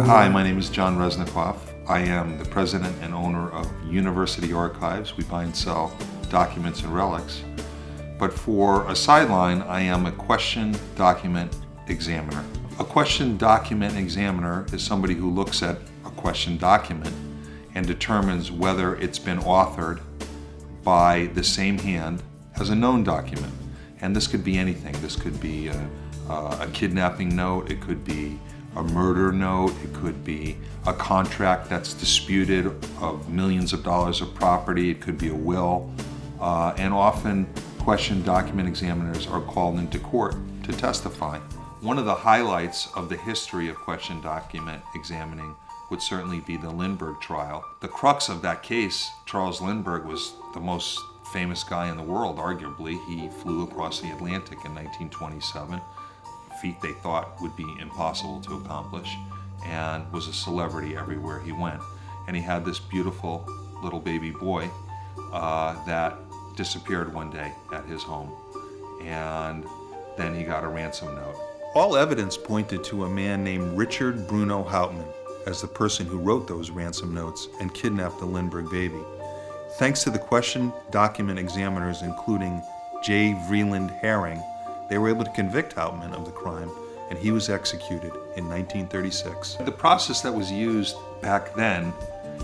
Hi, my name is John Reznikoff. I am the president and owner of University Archives. We buy and sell documents and relics. But for a sideline, I am a question document examiner. A question document examiner is somebody who looks at a question document and determines whether it's been authored by the same hand as a known document. And this could be anything. This could be a kidnapping note, it could be a murder note, it could be a contract that's disputed of millions of dollars of property, it could be a will, and often question document examiners are called into court to testify. One of the highlights of the history of question document examining would certainly be the Lindbergh trial. The crux of that case, Charles Lindbergh was the most famous guy in the world, arguably. He flew across the Atlantic in 1927, a feat they thought would be impossible to accomplish, and was a celebrity everywhere he went. And he had this beautiful little baby boy that disappeared one day at his home, and then he got a ransom note. All evidence pointed to a man named Richard Bruno Hauptmann as the person who wrote those ransom notes and kidnapped the Lindbergh baby. Thanks to the question document examiners, including J. Vreeland Herring, they were able to convict Hauptmann of the crime, and he was executed in 1936. The process that was used back then,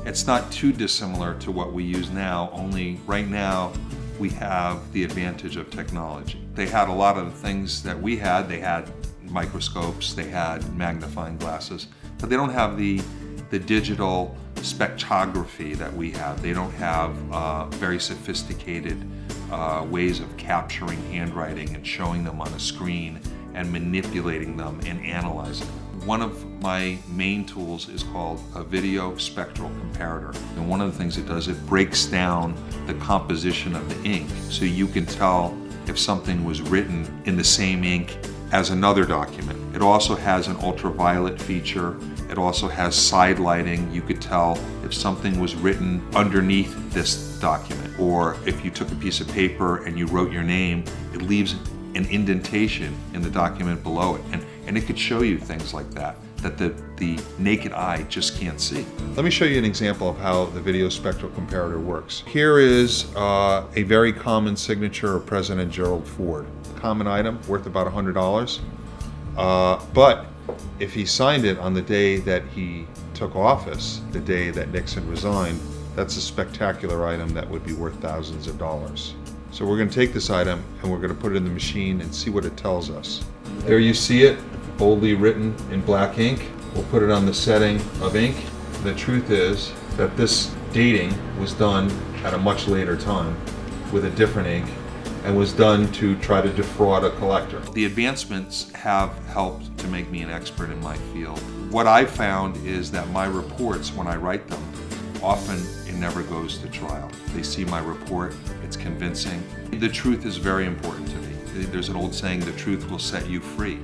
it's not too dissimilar to what we use now, only right now we have the advantage of technology. They had a lot of the things that we had. They had microscopes, they had magnifying glasses, but they don't have the digital spectrography that we have. They don't have very sophisticated ways of capturing handwriting and showing them on a screen and manipulating them and analyzing them. One of my main tools is called a video spectral comparator. And one of the things it does, it breaks down the composition of the ink so you can tell if something was written in the same ink as another document. It also has an ultraviolet feature. It also has side lighting. You could tell if something was written underneath this document, or if you took a piece of paper and you wrote your name, it leaves an indentation in the document below it. And it could show you things like that the naked eye just can't see. Let me show you an example of how the video spectral comparator works. Here is a very common signature of President Gerald Ford. Common item worth about $100. But if he signed it on the day that he took office, the day that Nixon resigned, that's a spectacular item that would be worth thousands of dollars. So we're going to take this item and we're going to put it in the machine and see what it tells us. There you see it, boldly written in black ink. We'll put it on the setting of ink. The truth is that this dating was done at a much later time with a different ink, and was done to try to defraud a collector. The advancements have helped to make me an expert in my field. What I found is that my reports, when I write them, often it never goes to trial. They see my report, it's convincing. The truth is very important to me. There's an old saying, the truth will set you free.